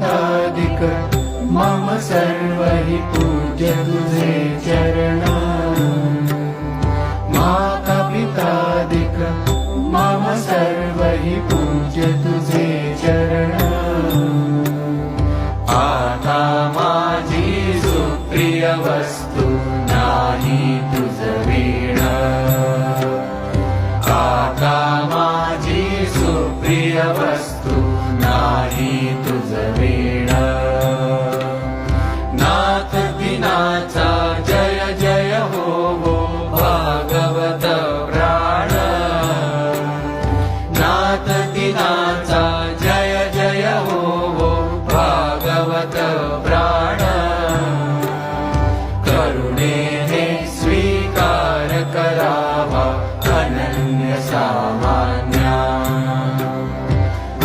पितादिक मम सर्व हि पूज्य तुझे चरण। माता पितादिक मम सर्व हि पूज्य तुझे चरण। आता माझी सुप्रिय वस्तू नाही तुझ वीण। आता माझी सुप्रिय वस्तू नाही तुझ वीण।